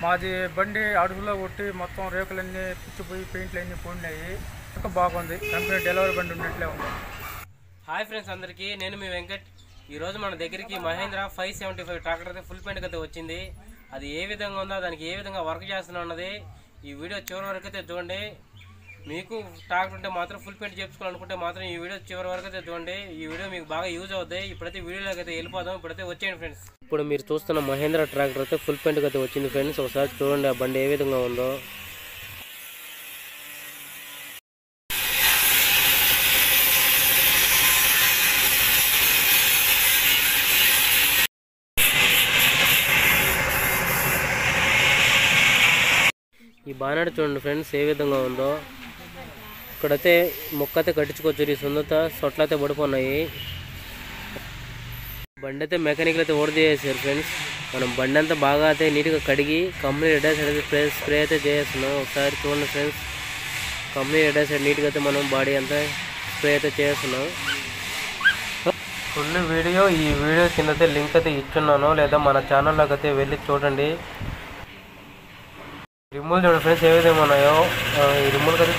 మాది బండి అడుగులో కొట్టి మొత్తం రేకులన్నీ పుచ్చిపోయి పెయింట్లు అన్నీ పోయినాయి. ఇంకా బాగుంది, కంపెనీ డెలివరీ బండి ఉన్నట్లే ఉంది. హాయ్ ఫ్రెండ్స్, అందరికీ నేను మీ వెంకట్. ఈరోజు మన దగ్గరికి మహేంద్ర 575 ట్రాక్టర్ అయితే ఫుల్ పెయింట్ అయితే వచ్చింది. అది ఏ విధంగా ఉందో, దానికి ఏ విధంగా వర్క్ చేస్తున్నా ఉన్నది ఈ వీడియో చివరి వరకు అయితే చూడండి. మీకు ట్రాక్టర్ ఉంటే మాత్రం ఫుల్ పెయింట్ చేయించుకోవాలనుకుంటే మాత్రం ఈ వీడియో చివరి వరకు అయితే చూడండి. ఈ వీడియో మీకు బాగా యూజ్ అవుతాయి. ఇప్పుడైతే వీడియోలోకి అయితే వెళ్ళిపోదాం. ఇప్పుడైతే వచ్చేయండి ఫ్రెండ్స్. ఇప్పుడు మీరు చూస్తున్న మహేంద్ర ట్రాక్టర్ అయితే ఫుల్ పెయింట్ అయితే వచ్చింది ఫ్రెండ్స్. ఒకసారి చూడండి ఆ బండి ఏ విధంగా ఉందో. ఈ బానెట్ చూడండి ఫ్రెండ్స్ ఏ విధంగా ఉందో. ఇక్కడైతే మొక్క అయితే కట్టించుకోవచ్చు. ఈ సుందత సొట్లు అయితే పడిపోన్నాయి. బండి అయితే మెకానికల్ అయితే ఓడి చేసేసారు ఫ్రెండ్స్. మనం బండి అంతా బాగా అయితే నీట్గా కడిగి కంపెనీ రెడ్ సైడ్ అయితే స్ప్రే అయితే చేస్తున్నాం. ఒకసారి చూడండి ఫ్రెండ్స్, కంపెనీ రెడ్ సైడ్ నీట్గా అయితే మనం బాడీ అంతా స్ప్రే అయితే చేస్తున్నాం. ఫుల్ వీడియో ఈ వీడియో కింద అయితే లింక్ అయితే ఇచ్చున్నాను, లేదా మన ఛానల్లోకి అయితే వెళ్ళి చూడండి. రిమూవ్ చూడండి ఫ్రెండ్స్ ఏ విధంగా ఉన్నాయో. ఈ రిమూవ్ అయితే